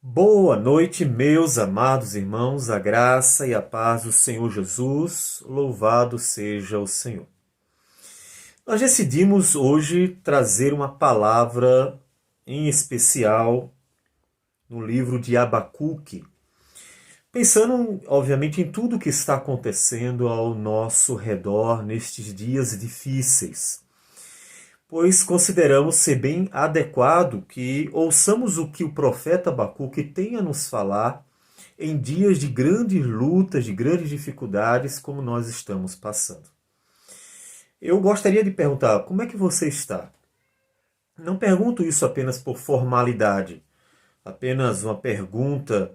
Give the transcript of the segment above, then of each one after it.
Boa noite, meus amados irmãos, a graça e a paz do Senhor Jesus, louvado seja o Senhor. Nós decidimos hoje trazer uma palavra em especial no livro de Abacuque, pensando, obviamente, em tudo o que está acontecendo ao nosso redor nestes dias difíceis, pois consideramos ser bem adequado que ouçamos o que o profeta Abacuque tem a nos falar em dias de grandes lutas, de grandes dificuldades, como nós estamos passando. Eu gostaria de perguntar, como é que você está? Não pergunto isso apenas por formalidade, apenas uma pergunta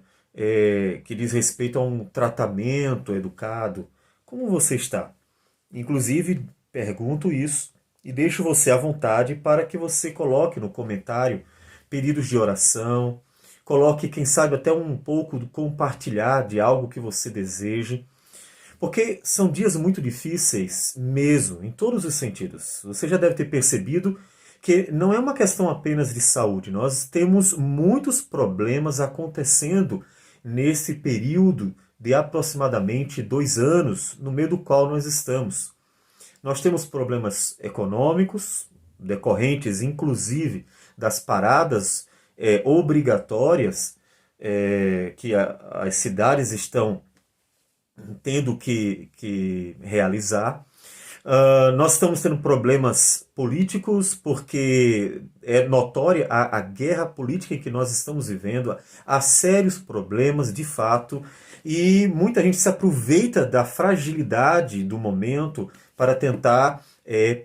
que diz respeito a um tratamento educado. Como você está? Inclusive, pergunto isso e deixo você à vontade para que você coloque no comentário pedidos de oração, coloque, quem sabe, até um pouco do compartilhar de algo que você deseje, porque são dias muito difíceis mesmo, em todos os sentidos. Você já deve ter percebido que não é uma questão apenas de saúde. Nós temos muitos problemas acontecendo nesse período de aproximadamente 2 anos, no meio do qual nós estamos. Nós temos problemas econômicos, decorrentes inclusive das paradas obrigatórias que as cidades estão tendo que realizar. Nós estamos tendo problemas políticos porque é notória a guerra política em que nós estamos vivendo. Há sérios problemas, de fato, e muita gente se aproveita da fragilidade do momento para tentar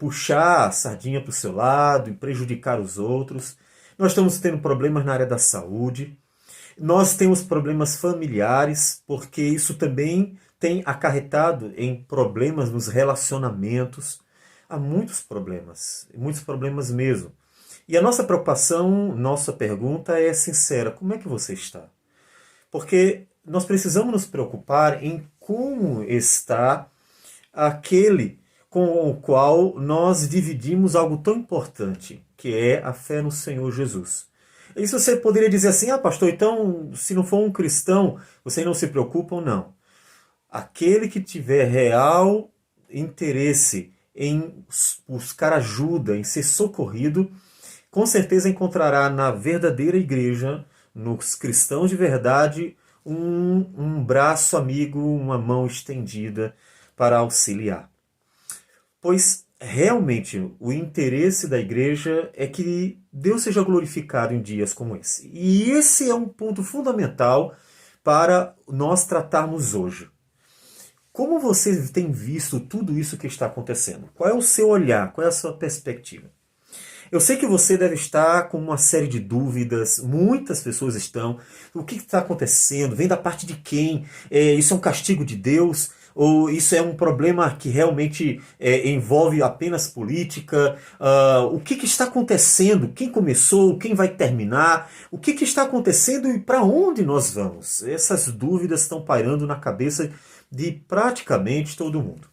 puxar a sardinha para o seu lado e prejudicar os outros. Nós estamos tendo problemas na área da saúde. Nós temos problemas familiares, porque isso também tem acarretado em problemas nos relacionamentos. Há muitos problemas mesmo. E a nossa preocupação, nossa pergunta é sincera: como é que você está? Porque nós precisamos nos preocupar em como está aquele com o qual nós dividimos algo tão importante, que é a fé no Senhor Jesus. Isso você poderia dizer assim: pastor, então se não for um cristão, vocês não se preocupam? Não. Aquele que tiver real interesse em buscar ajuda, em ser socorrido, com certeza encontrará na verdadeira igreja, nos cristãos de verdade, um braço amigo, uma mão estendida para auxiliar. Pois realmente o interesse da igreja é que Deus seja glorificado em dias como esse. E esse é um ponto fundamental para nós tratarmos hoje. Como você tem visto tudo isso que está acontecendo? Qual é o seu olhar? Qual é a sua perspectiva? Eu sei que você deve estar com uma série de dúvidas, muitas pessoas estão. O que está acontecendo? Vem da parte de quem? Isso é um castigo de Deus? Ou isso é um problema que realmente envolve apenas política? O que está acontecendo? Quem começou? Quem vai terminar? O que está acontecendo e para onde nós vamos? Essas dúvidas estão pairando na cabeça de praticamente todo mundo.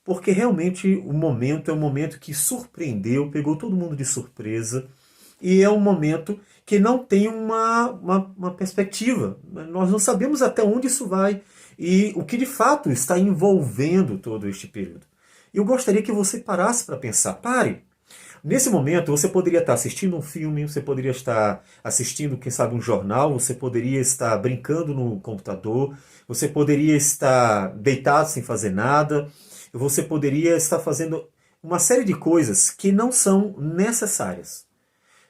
Porque realmente o momento é um momento que surpreendeu, pegou todo mundo de surpresa, e é um momento que não tem uma perspectiva. Nós não sabemos até onde isso vai e o que de fato está envolvendo todo este período. Eu gostaria que você parasse para pensar. Pare! Nesse momento, você poderia estar assistindo um filme, você poderia estar assistindo, quem sabe, um jornal, você poderia estar brincando no computador, você poderia estar deitado sem fazer nada, você poderia estar fazendo uma série de coisas que não são necessárias.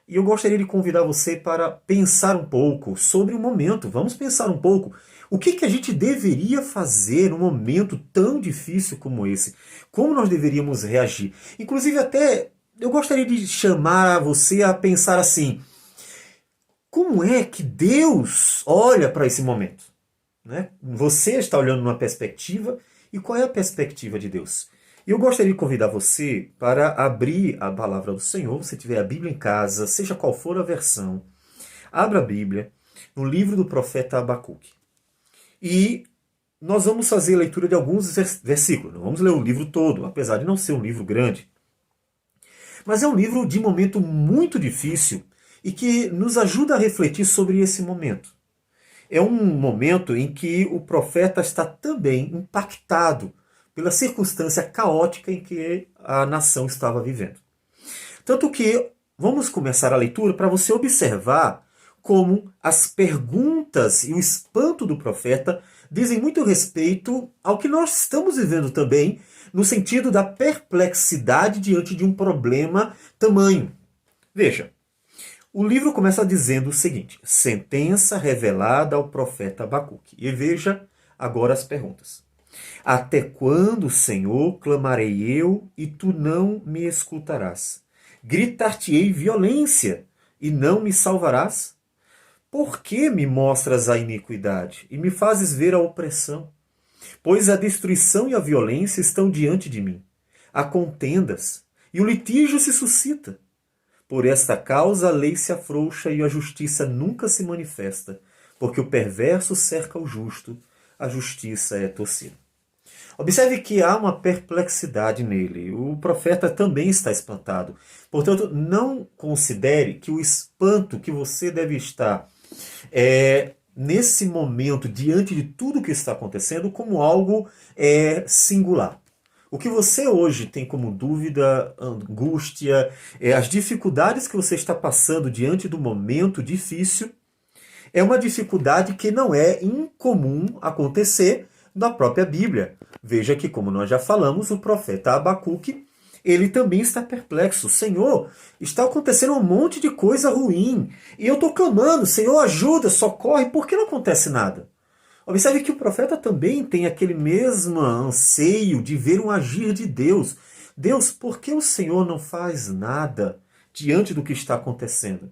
E eu gostaria de convidar você para pensar um pouco sobre o momento. Vamos pensar um pouco. O que a gente deveria fazer num momento tão difícil como esse? Como nós deveríamos reagir? Inclusive, até eu gostaria de chamar você a pensar assim: como é que Deus olha para esse momento? Né? Você está olhando numa perspectiva, e qual é a perspectiva de Deus? E eu gostaria de convidar você para abrir a palavra do Senhor. Se tiver a Bíblia em casa, seja qual for a versão, abra a Bíblia no livro do profeta Abacuque. E nós vamos fazer a leitura de alguns versículos. Não vamos ler o livro todo, apesar de não ser um livro grande. Mas é um livro de momento muito difícil e que nos ajuda a refletir sobre esse momento. É um momento em que o profeta está também impactado pela circunstância caótica em que a nação estava vivendo. Tanto que vamos começar a leitura para você observar como as perguntas e o espanto do profeta dizem muito respeito ao que nós estamos vivendo também, no sentido da perplexidade diante de um problema tamanho. Veja, o livro começa dizendo o seguinte: sentença revelada ao profeta Abacuque. E veja agora as perguntas. Até quando, Senhor, clamarei eu e tu não me escutarás? Gritar-te-ei violência e não me salvarás? Por que me mostras a iniquidade e me fazes ver a opressão? Pois a destruição e a violência estão diante de mim. Há contendas e o litígio se suscita. Por esta causa a lei se afrouxa e a justiça nunca se manifesta, porque o perverso cerca o justo, a justiça é torcida. Observe que há uma perplexidade nele. O profeta também está espantado. Portanto, não considere que o espanto que você deve estar nesse momento, diante de tudo que está acontecendo, como algo singular. O que você hoje tem como dúvida, angústia, as dificuldades que você está passando diante do momento difícil, é uma dificuldade que não é incomum acontecer na própria Bíblia. Veja que, como nós já falamos, o profeta Abacuque, ele também está perplexo. Senhor, está acontecendo um monte de coisa ruim. E eu estou clamando, Senhor, ajuda, socorre, por que não acontece nada? Observe que o profeta também tem aquele mesmo anseio de ver um agir de Deus. Deus, por que o Senhor não faz nada diante do que está acontecendo?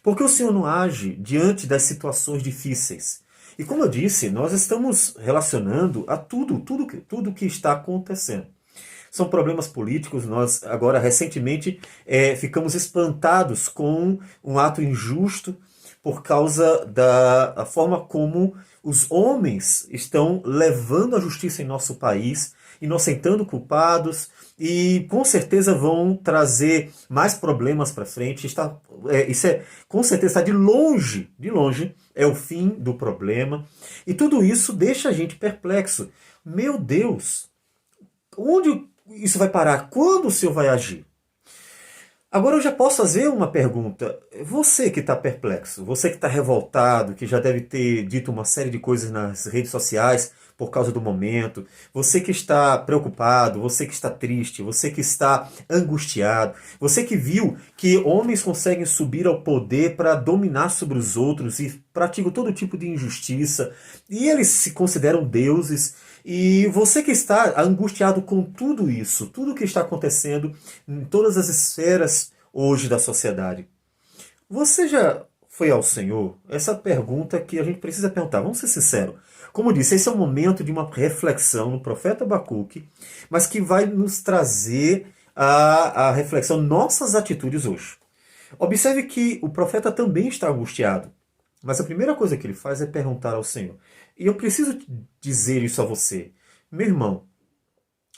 Por que o Senhor não age diante das situações difíceis? E como eu disse, nós estamos relacionando a tudo que está acontecendo. São problemas políticos. Nós agora recentemente ficamos espantados com um ato injusto por causa da forma como os homens estão levando a justiça em nosso país, inocentando culpados e com certeza vão trazer mais problemas para frente. Com certeza está de longe, é o fim do problema. E tudo isso deixa a gente perplexo. Meu Deus, onde isso vai parar? Quando o Senhor vai agir? Agora eu já posso fazer uma pergunta. Você que está perplexo, você que está revoltado, que já deve ter dito uma série de coisas nas redes sociais por causa do momento, você que está preocupado, você que está triste, você que está angustiado, você que viu que homens conseguem subir ao poder para dominar sobre os outros e praticam todo tipo de injustiça, e eles se consideram deuses. E você que está angustiado com tudo isso, tudo que está acontecendo em todas as esferas hoje da sociedade, você já foi ao Senhor? Essa pergunta que a gente precisa perguntar, vamos ser sinceros. Como eu disse, esse é um momento de uma reflexão no profeta Abacuque, mas que vai nos trazer a reflexão, nossas atitudes hoje. Observe que o profeta também está angustiado, mas a primeira coisa que ele faz é perguntar ao Senhor. E eu preciso dizer isso a você. Meu irmão,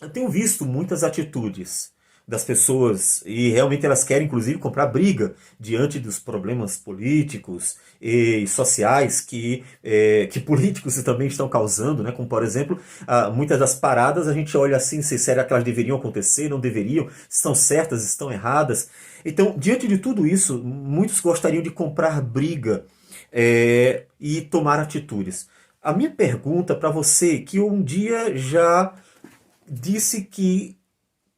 eu tenho visto muitas atitudes das pessoas e realmente elas querem inclusive comprar briga diante dos problemas políticos e sociais que políticos também estão causando, né? Como por exemplo, muitas das paradas a gente olha assim, se será que elas deveriam acontecer, não deveriam, estão certas, estão erradas. Então, diante de tudo isso, muitos gostariam de comprar briga e tomar atitudes. A minha pergunta para você, que um dia já disse que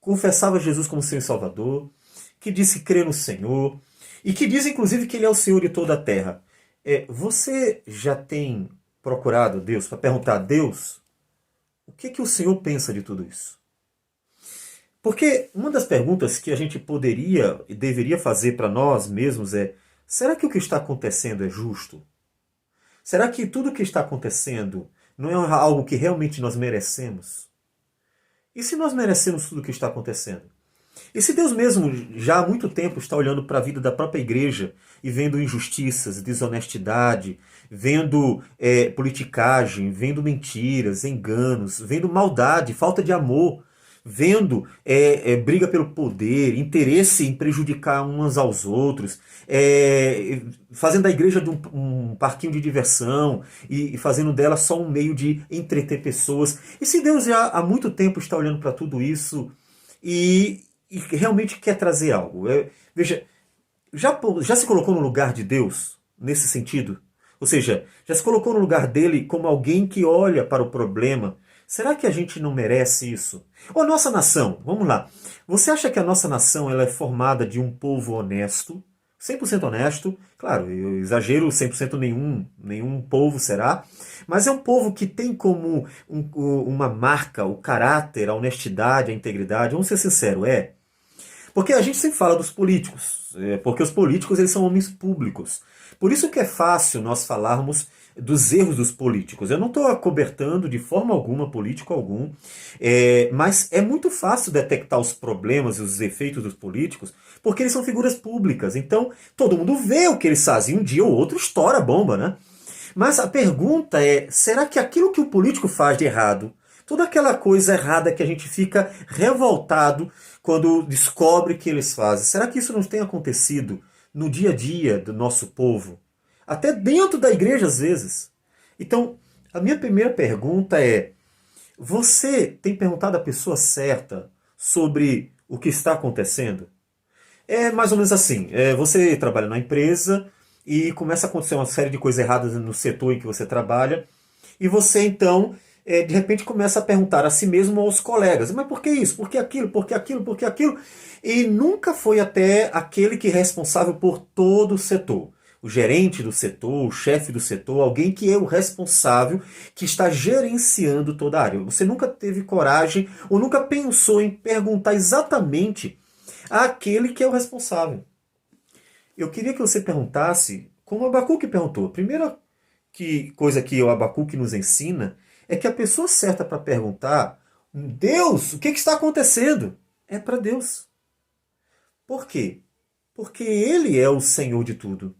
confessava Jesus como Senhor e Salvador, que disse crer no Senhor, e que diz inclusive que Ele é o Senhor de toda a terra. Você já tem procurado Deus para perguntar a Deus o que o Senhor pensa de tudo isso? Porque uma das perguntas que a gente poderia e deveria fazer para nós mesmos é: será que o que está acontecendo é justo? Será que tudo o que está acontecendo não é algo que realmente nós merecemos? E se nós merecemos tudo o que está acontecendo? E se Deus mesmo já há muito tempo está olhando para a vida da própria igreja e vendo injustiças, desonestidade, vendo politicagem, vendo mentiras, enganos, vendo maldade, falta de amor, vendo briga pelo poder, interesse em prejudicar uns aos outros, fazendo da igreja de um parquinho de diversão e fazendo dela só um meio de entreter pessoas. E se Deus já há muito tempo está olhando para tudo isso e realmente quer trazer algo? Veja, já se colocou no lugar de Deus nesse sentido? Ou seja, já se colocou no lugar dele como alguém que olha para o problema? Será que a gente não merece isso? Ou a nossa nação, vamos lá. Você acha que a nossa nação ela é formada de um povo honesto, 100% honesto? Claro, eu exagero, 100% nenhum povo será. Mas é um povo que tem como uma marca o caráter, a honestidade, a integridade. Vamos ser sinceros, é. Porque a gente sempre fala dos políticos, porque os políticos eles são homens públicos. Por isso que é fácil nós falarmos dos erros dos políticos. Eu não estou acobertando de forma alguma político algum, mas é muito fácil detectar os problemas e os efeitos dos políticos, porque eles são figuras públicas. Então, todo mundo vê o que eles fazem, um dia ou outro estoura a bomba, né? Mas a pergunta é, será que aquilo que o político faz de errado, toda aquela coisa errada que a gente fica revoltado quando descobre que eles fazem, será que isso não tem acontecido no dia a dia do nosso povo? Até dentro da igreja, às vezes. Então, a minha primeira pergunta é, você tem perguntado à pessoa certa sobre o que está acontecendo? É mais ou menos assim, você trabalha na empresa e começa a acontecer uma série de coisas erradas no setor em que você trabalha, e você então, de repente, começa a perguntar a si mesmo ou aos colegas, mas por que isso? Por que aquilo? Por que aquilo? Por que aquilo? E nunca foi até aquele que é responsável por todo o setor. O gerente do setor, o chefe do setor, alguém que é o responsável, que está gerenciando toda a área. Você nunca teve coragem ou nunca pensou em perguntar exatamente àquele que é o responsável. Eu queria que você perguntasse, como Abacuque perguntou. A primeira coisa que o Abacuque nos ensina é que a pessoa certa para perguntar, Deus, o que está acontecendo? É para Deus. Por quê? Porque Ele é o Senhor de tudo.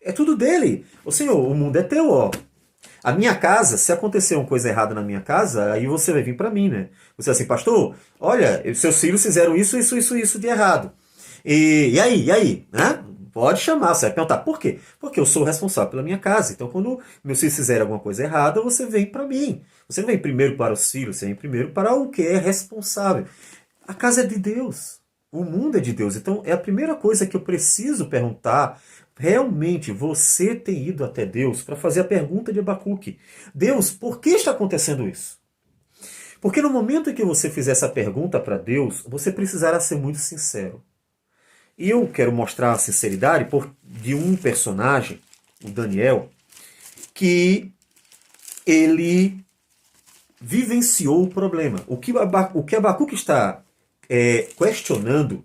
É tudo dele. Ô Senhor, o mundo é teu, ó. A minha casa, se acontecer uma coisa errada na minha casa, aí você vai vir para mim, né? Você assim, pastor, olha, seus filhos fizeram isso de errado. E aí, né? Pode chamar, você vai perguntar, por quê? Porque eu sou responsável pela minha casa. Então, quando meus filhos fizerem alguma coisa errada, você vem para mim. Você não vem primeiro para os filhos, você vem primeiro para o que é responsável. A casa é de Deus. O mundo é de Deus. Então, é a primeira coisa que eu preciso perguntar. Realmente, você tem ido até Deus para fazer a pergunta de Abacuque. Deus, por que está acontecendo isso? Porque no momento em que você fizer essa pergunta para Deus, você precisará ser muito sincero. E eu quero mostrar a sinceridade de um personagem, o Daniel, que ele vivenciou o problema. O que Abacuque está questionando,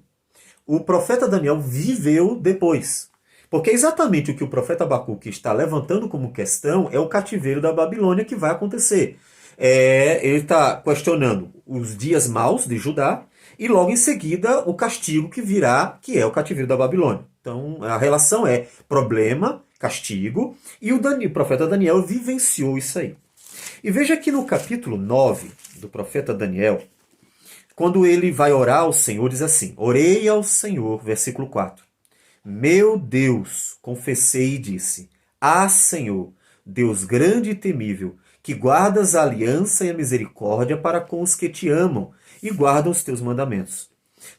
o profeta Daniel viveu depois. Porque exatamente o que o profeta Abacuque está levantando como questão é o cativeiro da Babilônia que vai acontecer. Ele está questionando os dias maus de Judá e logo em seguida o castigo que virá, que é o cativeiro da Babilônia. Então a relação é problema, castigo, e o profeta Daniel vivenciou isso aí. E veja que no capítulo 9 do profeta Daniel, quando ele vai orar ao Senhor, diz assim, orei ao Senhor, versículo 4. Meu Deus, confessei e disse, Senhor, Deus grande e temível, que guardas a aliança e a misericórdia para com os que te amam e guardam os teus mandamentos.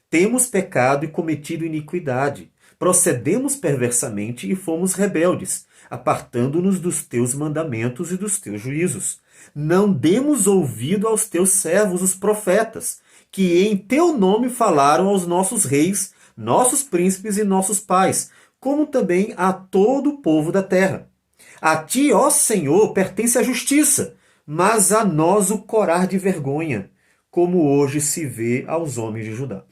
Temos pecado e cometido iniquidade, procedemos perversamente e fomos rebeldes, apartando-nos dos teus mandamentos e dos teus juízos. Não demos ouvido aos teus servos, os profetas, que em teu nome falaram aos nossos reis, nossos príncipes e nossos pais, como também a todo o povo da terra. A ti, ó Senhor, pertence a justiça, mas a nós o corar de vergonha, como hoje se vê aos homens de Judá.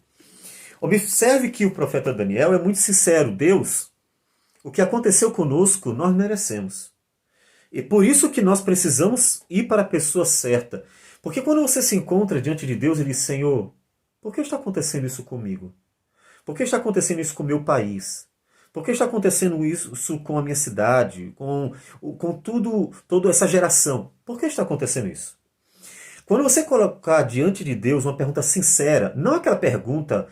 Observe que o profeta Daniel é muito sincero. Deus, o que aconteceu conosco, nós merecemos. E por isso que nós precisamos ir para a pessoa certa. Porque quando você se encontra diante de Deus e diz, Senhor, por que está acontecendo isso comigo? Por que está acontecendo isso com o meu país? Por que está acontecendo isso com a minha cidade? Com toda essa geração? Por que está acontecendo isso? Quando você colocar diante de Deus uma pergunta sincera, não aquela pergunta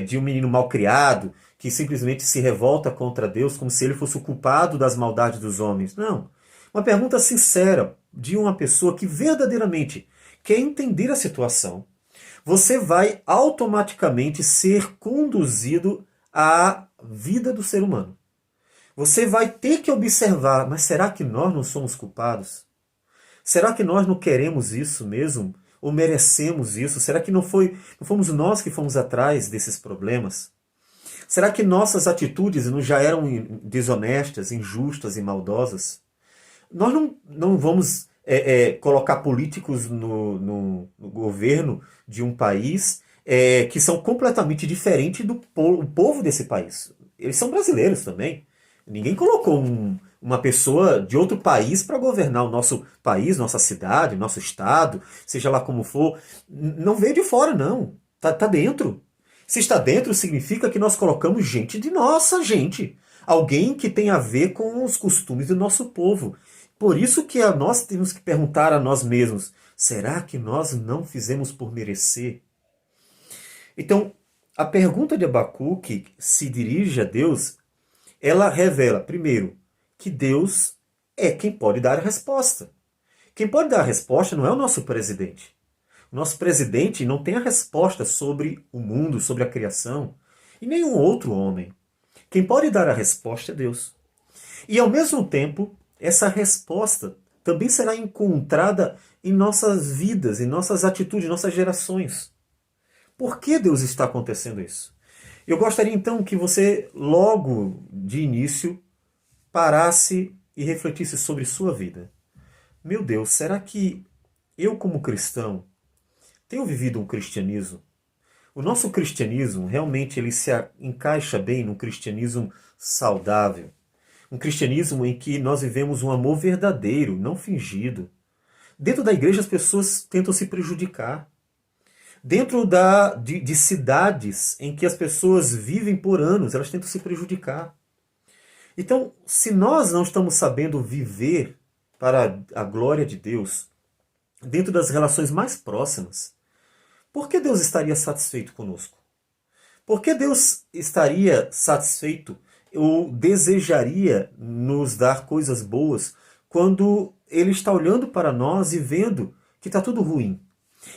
de um menino mal criado, que simplesmente se revolta contra Deus como se ele fosse o culpado das maldades dos homens. Não. Uma pergunta sincera de uma pessoa que verdadeiramente quer entender a situação. Você vai automaticamente ser conduzido à vida do ser humano. Você vai ter que observar, mas será que nós não somos culpados? Será que nós não queremos isso mesmo? Ou merecemos isso? Será que não fomos nós que fomos atrás desses problemas? Será que nossas atitudes não já eram desonestas, injustas e maldosas? Nós não vamos colocar políticos no governo de um país que são completamente diferentes do povo desse país. Eles são brasileiros também. Ninguém colocou uma pessoa de outro país para governar o nosso país, nossa cidade, nosso estado, seja lá como for. Não veio de fora, não. Tá dentro. Se está dentro, significa que nós colocamos gente de nossa gente. Alguém que tem a ver com os costumes do nosso povo. Por isso que nós temos que perguntar a nós mesmos, será que nós não fizemos por merecer? Então, a pergunta de Abacuque se dirige a Deus, ela revela, primeiro, que Deus é quem pode dar a resposta. Quem pode dar a resposta não é o nosso presidente. O nosso presidente não tem a resposta sobre o mundo, sobre a criação, e nenhum outro homem. Quem pode dar a resposta é Deus. E ao mesmo tempo, essa resposta também será encontrada em nossas vidas, em nossas atitudes, em nossas gerações. Por que Deus está acontecendo isso? Eu gostaria então que você, logo de início, parasse e refletisse sobre sua vida. Meu Deus, será que eu, como cristão, tenho vivido um cristianismo? O nosso cristianismo realmente ele se encaixa bem num cristianismo saudável. Um cristianismo em que nós vivemos um amor verdadeiro, não fingido. Dentro da igreja as pessoas tentam se prejudicar. Dentro de cidades em que as pessoas vivem por anos, elas tentam se prejudicar. Então, se nós não estamos sabendo viver para a glória de Deus, dentro das relações mais próximas, por que Deus estaria satisfeito conosco? Por que Deus estaria satisfeito ou desejaria nos dar coisas boas quando Ele está olhando para nós e vendo que está tudo ruim?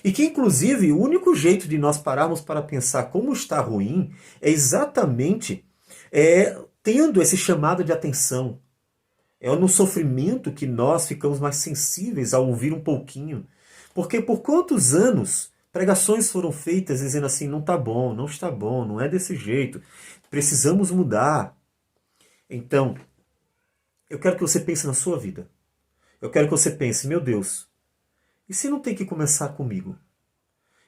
E que, inclusive, o único jeito de nós pararmos para pensar como está ruim é exatamente tendo esse chamado de atenção. É no sofrimento que nós ficamos mais sensíveis a ouvir um pouquinho. Porque por quantos anos pregações foram feitas dizendo assim, não está bom, não está bom, não é desse jeito, precisamos mudar. Então, eu quero que você pense na sua vida. Eu quero que você pense, meu Deus, e se não tem que começar comigo?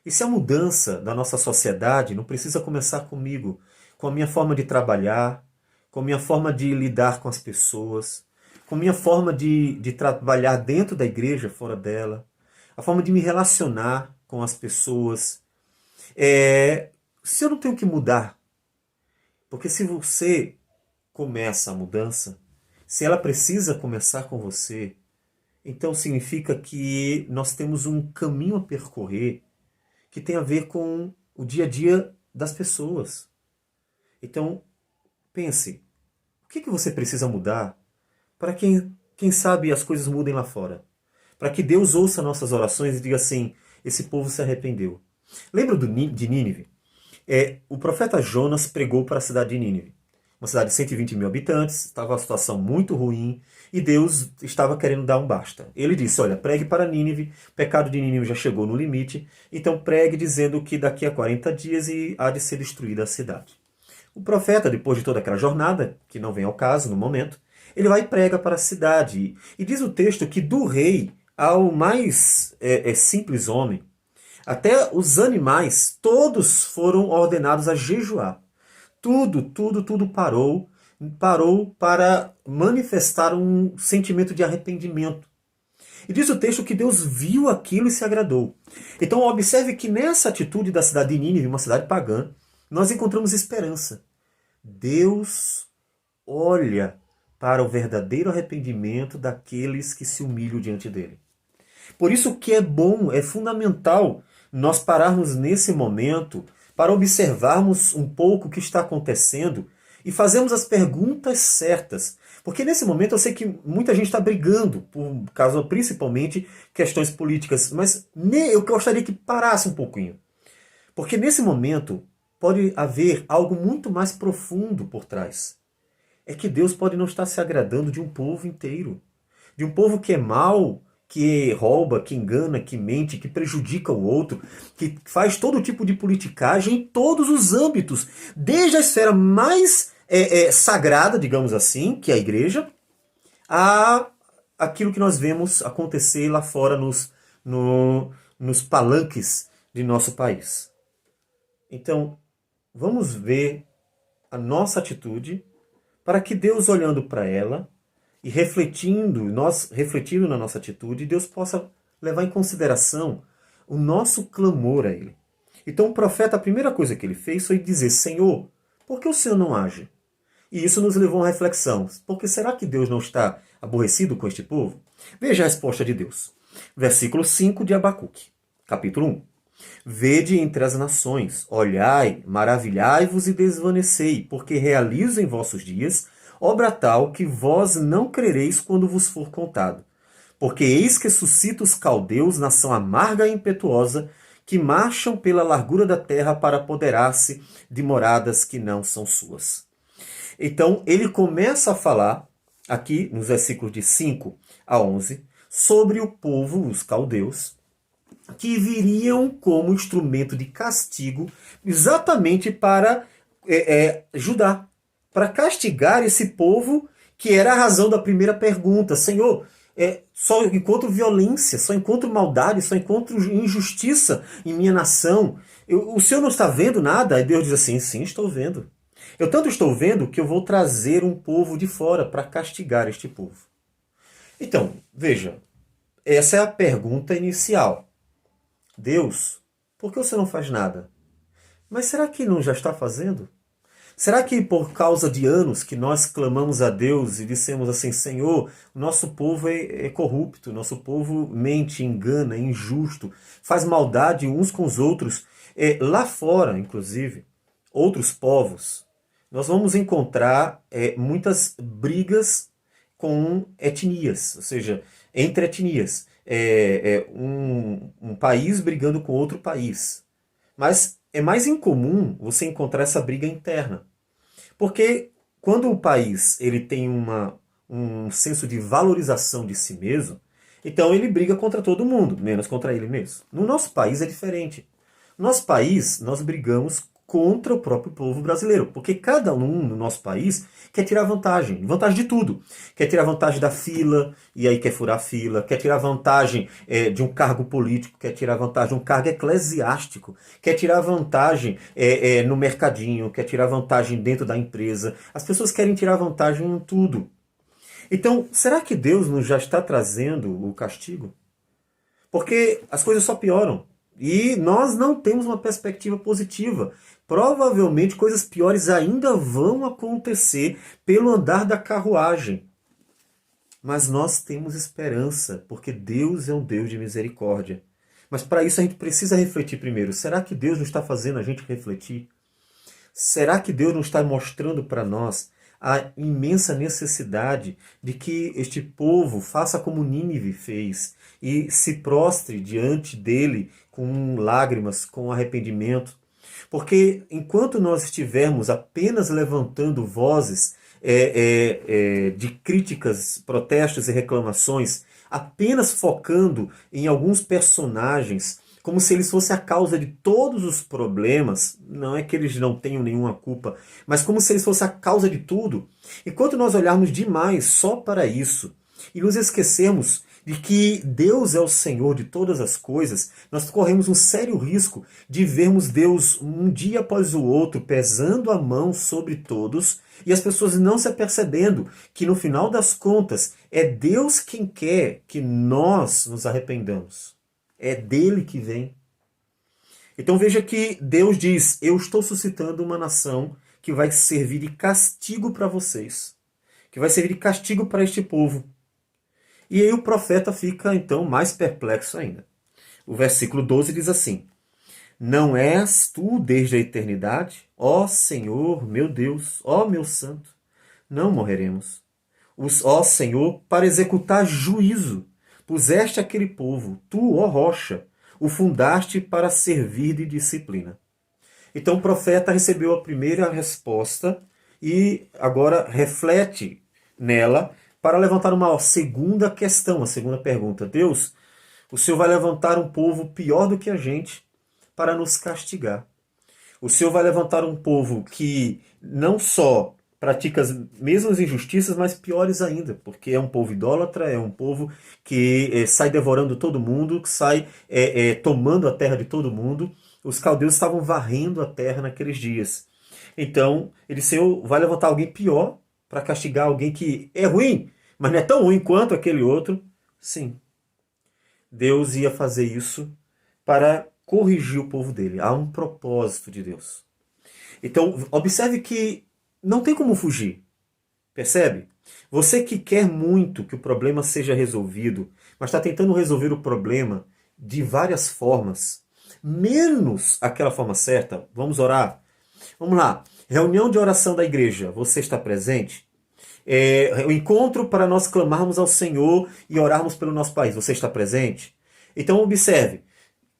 E se a mudança da nossa sociedade não precisa começar comigo, com a minha forma de trabalhar, com a minha forma de lidar com as pessoas, com a minha forma de trabalhar dentro da igreja, fora dela, a forma de me relacionar com as pessoas. Se eu não tenho que mudar, porque se você começa a mudança, se ela precisa começar com você, então significa que nós temos um caminho a percorrer que tem a ver com o dia a dia das pessoas. Então, pense, o que você precisa mudar para quem sabe as coisas mudem lá fora? Para que Deus ouça nossas orações e diga assim, esse povo se arrependeu. Lembra de Nínive? O profeta Jonas pregou para a cidade de Nínive. Uma cidade de 120 mil habitantes, estava uma situação muito ruim e Deus estava querendo dar um basta. Ele disse, olha, pregue para Nínive, o pecado de Nínive já chegou no limite, então pregue dizendo que daqui a 40 dias há de ser destruída a cidade. O profeta, depois de toda aquela jornada, que não vem ao caso no momento, ele vai e prega para a cidade. E diz o texto que do rei ao mais simples homem, até os animais, todos foram ordenados a jejuar. Tudo parou para manifestar um sentimento de arrependimento. E diz o texto que Deus viu aquilo e se agradou. Então observe que nessa atitude da cidade de Nínive, uma cidade pagã, nós encontramos esperança. Deus olha para o verdadeiro arrependimento daqueles que se humilham diante dele. Por isso que é bom, é fundamental nós pararmos nesse momento para observarmos um pouco o que está acontecendo e fazermos as perguntas certas. Porque nesse momento eu sei que muita gente está brigando, por causa principalmente questões políticas, mas eu gostaria que parasse um pouquinho. Porque nesse momento pode haver algo muito mais profundo por trás. É que Deus pode não estar se agradando de um povo inteiro. De um povo que é mau, que rouba, que engana, que mente, que prejudica o outro, que faz todo tipo de politicagem em todos os âmbitos, desde a esfera mais sagrada, digamos assim, que é a igreja, a aquilo que nós vemos acontecer lá fora nos palanques de nosso país. Então, vamos ver a nossa atitude para que Deus, olhando para ela e nós refletindo na nossa atitude, Deus possa levar em consideração o nosso clamor a Ele. Então o profeta, a primeira coisa que ele fez foi dizer: Senhor, por que o Senhor não age? E isso nos levou a uma reflexão. Porque será que Deus não está aborrecido com este povo? Veja a resposta de Deus. Versículo 5 de Abacuque, capítulo 1. Vede entre as nações, olhai, maravilhai-vos e desvanecei, porque realizo em vossos dias obra tal que vós não crereis quando vos for contado. Porque eis que suscita os caldeus, nação amarga e impetuosa, que marcham pela largura da terra para apoderar-se de moradas que não são suas. Então, ele começa a falar, aqui nos versículos de 5 a 11, sobre o povo, os caldeus, que viriam como instrumento de castigo exatamente para Judá, para castigar esse povo, que era a razão da primeira pergunta. Senhor, só encontro violência, só encontro maldade, só encontro injustiça em minha nação. O Senhor não está vendo nada? Aí Deus diz assim: sim, estou vendo. Eu tanto estou vendo que eu vou trazer um povo de fora para castigar este povo. Então, veja, essa é a pergunta inicial. Deus, por que você não faz nada? Mas será que não já está fazendo? Será que por causa de anos que nós clamamos a Deus e dissemos assim: Senhor, nosso povo é corrupto, nosso povo mente, engana, é injusto, faz maldade uns com os outros, lá fora, inclusive, outros povos, nós vamos encontrar muitas brigas com etnias, ou seja, entre etnias. Um país brigando com outro país. Mas é mais incomum você encontrar essa briga interna. Porque quando o país ele tem um senso de valorização de si mesmo, então ele briga contra todo mundo, menos contra ele mesmo. No nosso país é diferente. No nosso país, nós brigamos contra o próprio povo brasileiro, porque cada um no nosso país quer tirar vantagem de tudo. Quer tirar vantagem da fila, e aí quer furar a fila, quer tirar vantagem de um cargo político, quer tirar vantagem de um cargo eclesiástico, quer tirar vantagem no mercadinho, quer tirar vantagem dentro da empresa. As pessoas querem tirar vantagem em tudo. Então, será que Deus nos já está trazendo o castigo? Porque as coisas só pioram. E nós não temos uma perspectiva positiva. Provavelmente coisas piores ainda vão acontecer pelo andar da carruagem. Mas nós temos esperança, porque Deus é um Deus de misericórdia. Mas para isso a gente precisa refletir primeiro. Será que Deus não está fazendo a gente refletir? Será que Deus não está mostrando para nós a imensa necessidade de que este povo faça como Nínive fez e se prostre diante dele com lágrimas, com arrependimento? Porque enquanto nós estivermos apenas levantando vozes de críticas, protestos e reclamações, apenas focando em alguns personagens, como se eles fossem a causa de todos os problemas, não é que eles não tenham nenhuma culpa, mas como se eles fossem a causa de tudo. Enquanto nós olharmos demais só para isso e nos esquecermos de que Deus é o Senhor de todas as coisas, nós corremos um sério risco de vermos Deus um dia após o outro pesando a mão sobre todos e as pessoas não se apercebendo que no final das contas é Deus quem quer que nós nos arrependamos. É dele que vem. Então veja que Deus diz: eu estou suscitando uma nação que vai servir de castigo para vocês, que vai servir de castigo para este povo. E aí o profeta fica então mais perplexo ainda. O versículo 12 diz assim: Não és tu desde a eternidade, ó Senhor, meu Deus, ó meu santo, não morreremos. Ó Senhor, para executar juízo, puseste aquele povo, tu, ó rocha, o fundaste para servir de disciplina. Então o profeta recebeu a primeira resposta e agora reflete nela para levantar uma segunda questão, a segunda pergunta. Deus, o Senhor vai levantar um povo pior do que a gente para nos castigar. O Senhor vai levantar um povo que não só pratica as mesmas injustiças, mas piores ainda, porque é um povo idólatra, é um povo que sai devorando todo mundo, que sai tomando a terra de todo mundo. Os caldeus estavam varrendo a terra naqueles dias. Então, ele, Senhor, vai levantar alguém pior para castigar alguém que é ruim, mas não é tão ruim quanto aquele outro. Sim, Deus ia fazer isso para corrigir o povo dele. Há um propósito de Deus. Então, observe que não tem como fugir. Percebe? Você que quer muito que o problema seja resolvido, mas está tentando resolver o problema de várias formas, menos aquela forma certa. Vamos orar? Vamos lá. Reunião de oração da igreja. Você está presente? O encontro para nós clamarmos ao Senhor e orarmos pelo nosso país. Você está presente? Então observe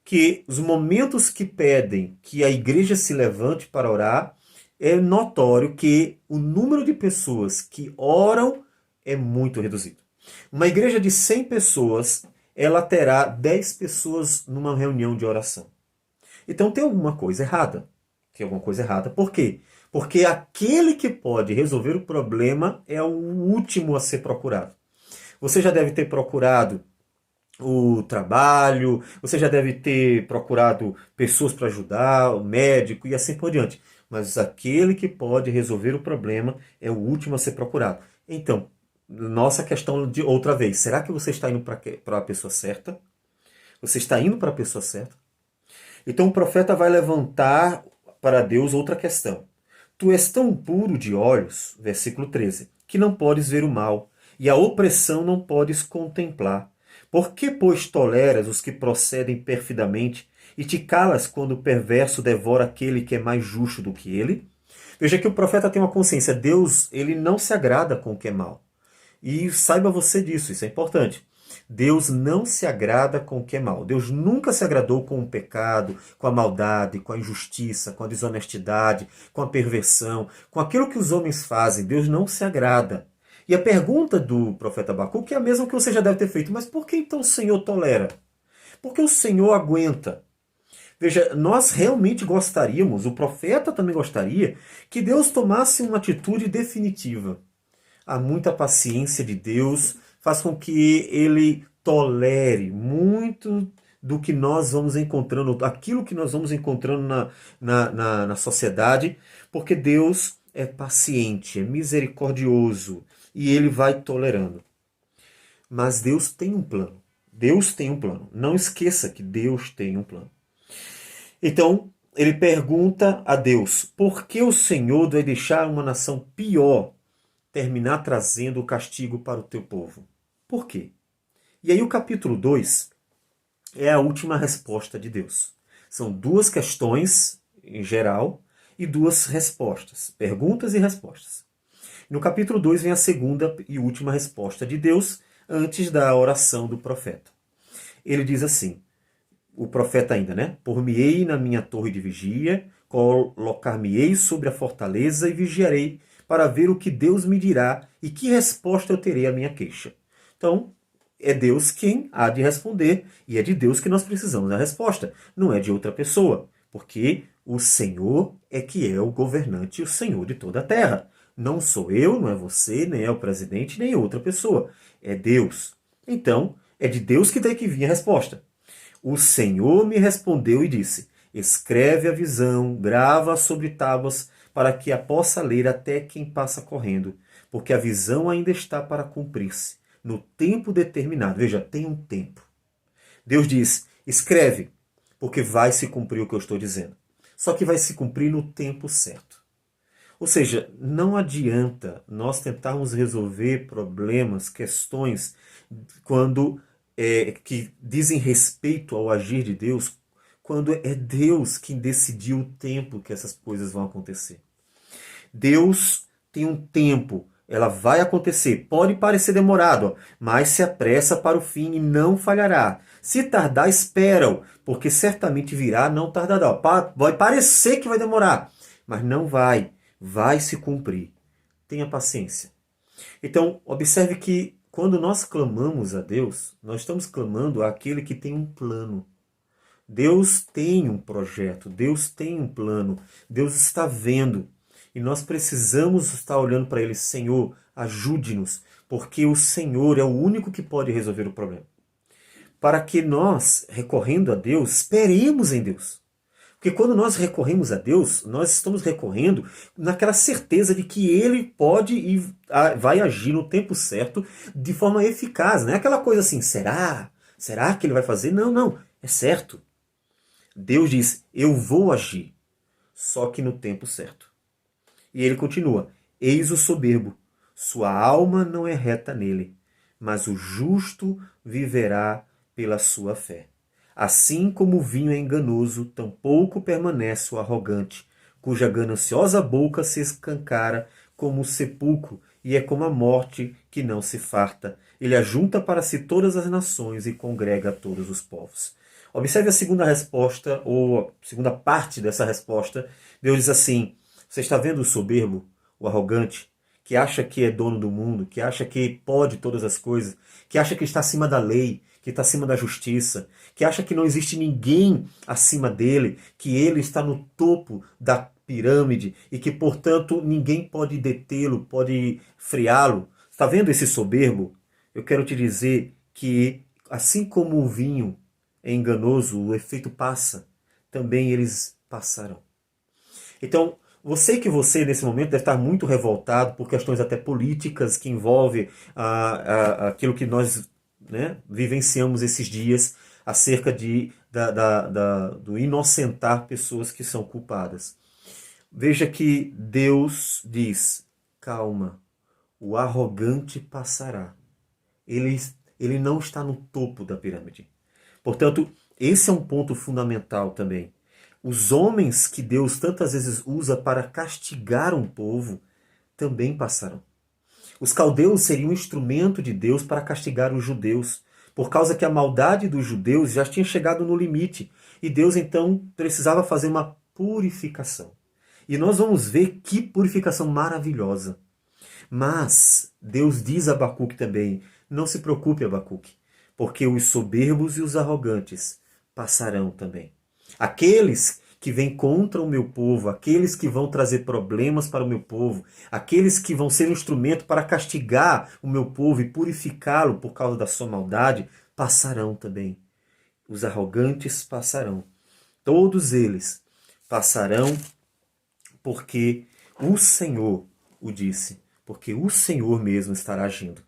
que os momentos que pedem que a igreja se levante para orar, é notório que o número de pessoas que oram é muito reduzido. Uma igreja de 100 pessoas, ela terá 10 pessoas numa reunião de oração. Então tem alguma coisa errada. Tem alguma coisa errada. Por quê? Porque aquele que pode resolver o problema é o último a ser procurado. Você já deve ter procurado o trabalho, você já deve ter procurado pessoas para ajudar, o médico e assim por diante. Mas aquele que pode resolver o problema é o último a ser procurado. Então, nossa questão de outra vez, será que você está indo para a pessoa certa? Você está indo para a pessoa certa? Então o profeta vai levantar para Deus outra questão. Tu és tão puro de olhos, versículo 13, que não podes ver o mal, e a opressão não podes contemplar. Por que, pois, toleras os que procedem perfidamente e te calas quando o perverso devora aquele que é mais justo do que ele? Veja que o profeta tem uma consciência. Deus, ele não se agrada com o que é mal. E saiba você disso, isso é importante. Deus não se agrada com o que é mal. Deus nunca se agradou com o pecado, com a maldade, com a injustiça, com a desonestidade, com a perversão, com aquilo que os homens fazem. Deus não se agrada. E a pergunta do profeta Abacuque é a mesma que você já deve ter feito. Mas por que então o Senhor tolera? Por que o Senhor aguenta? Veja, nós realmente gostaríamos, o profeta também gostaria, que Deus tomasse uma atitude definitiva. Há muita paciência de Deus, faz com que ele tolere muito do que nós vamos encontrando, aquilo que nós vamos encontrando na sociedade, porque Deus é paciente, é misericordioso e ele vai tolerando. Mas Deus tem um plano. Deus tem um plano. Não esqueça que Deus tem um plano. Então, ele pergunta a Deus, por que o Senhor vai deixar uma nação pior terminar trazendo o castigo para o teu povo? Por quê? E aí o capítulo 2 é a última resposta de Deus. São duas questões em geral e duas respostas, perguntas e respostas. No capítulo 2 vem a segunda e última resposta de Deus antes da oração do profeta. Ele diz assim, o profeta ainda, né? Por-me-ei na minha torre de vigia, colocar-me-ei sobre a fortaleza e vigiarei para ver o que Deus me dirá e que resposta eu terei à minha queixa. Então, é Deus quem há de responder e é de Deus que nós precisamos da resposta, não é de outra pessoa, porque o Senhor é que é o governante e o Senhor de toda a terra. Não sou eu, não é você, nem é o presidente, nem outra pessoa. É Deus. Então, é de Deus que tem que vir a resposta. O Senhor me respondeu e disse, escreve a visão, grava sobre tábuas, para que a possa ler até quem passa correndo, porque a visão ainda está para cumprir-se, no tempo determinado. Veja, tem um tempo. Deus diz, escreve, porque vai se cumprir o que eu estou dizendo. Só que vai se cumprir no tempo certo. Ou seja, não adianta nós tentarmos resolver problemas, questões, quando que dizem respeito ao agir de Deus, quando é Deus quem decidiu o tempo que essas coisas vão acontecer. Deus tem um tempo, ela vai acontecer. Pode parecer demorado, mas se apressa para o fim e não falhará. Se tardar, espera-o, porque certamente virá, não tardará. Vai parecer que vai demorar, mas não vai. Vai se cumprir. Tenha paciência. Então, observe que quando nós clamamos a Deus, nós estamos clamando àquele que tem um plano. Deus tem um projeto, Deus tem um plano, Deus está vendo. E nós precisamos estar olhando para Ele, Senhor, ajude-nos, porque o Senhor é o único que pode resolver o problema. Para que nós, recorrendo a Deus, esperemos em Deus. Porque quando nós recorremos a Deus, nós estamos recorrendo naquela certeza de que Ele pode e vai agir no tempo certo, de forma eficaz. Não é aquela coisa assim, será? Será que Ele vai fazer? Não, não, é certo. Deus diz, eu vou agir, só que no tempo certo. E ele continua, eis o soberbo, sua alma não é reta nele, mas o justo viverá pela sua fé. Assim como o vinho é enganoso, tampouco permanece o arrogante, cuja gananciosa boca se escancara como o sepulcro, e é como a morte que não se farta. Ele ajunta para si todas as nações e congrega a todos os povos. Observe a segunda resposta, ou a segunda parte dessa resposta. Deus diz assim, você está vendo o soberbo, o arrogante, que acha que é dono do mundo, que acha que pode todas as coisas, que acha que está acima da lei, que está acima da justiça, que acha que não existe ninguém acima dele, que ele está no topo da pirâmide e que, portanto, ninguém pode detê-lo, pode freá-lo. Está vendo esse soberbo? Eu quero te dizer que, assim como o vinho é enganoso, o efeito passa, também eles passarão. Então, você nesse momento deve estar muito revoltado por questões até políticas que envolvem aquilo que nós, né, vivenciamos esses dias acerca do inocentar pessoas que são culpadas. Veja que Deus diz, calma, o arrogante passará. Ele não está no topo da pirâmide. Portanto, esse é um ponto fundamental também. Os homens que Deus tantas vezes usa para castigar um povo também passarão. Os caldeus seriam um instrumento de Deus para castigar os judeus, por causa que a maldade dos judeus já tinha chegado no limite, e Deus então precisava fazer uma purificação. E nós vamos ver que purificação maravilhosa. Mas Deus diz a Abacuque também, não se preocupe, Abacuque, porque os soberbos e os arrogantes passarão também. Aqueles que vêm contra o meu povo, aqueles que vão trazer problemas para o meu povo, aqueles que vão ser um instrumento para castigar o meu povo e purificá-lo por causa da sua maldade, passarão também. Os arrogantes passarão. Todos eles passarão porque o Senhor o disse, porque o Senhor mesmo estará agindo.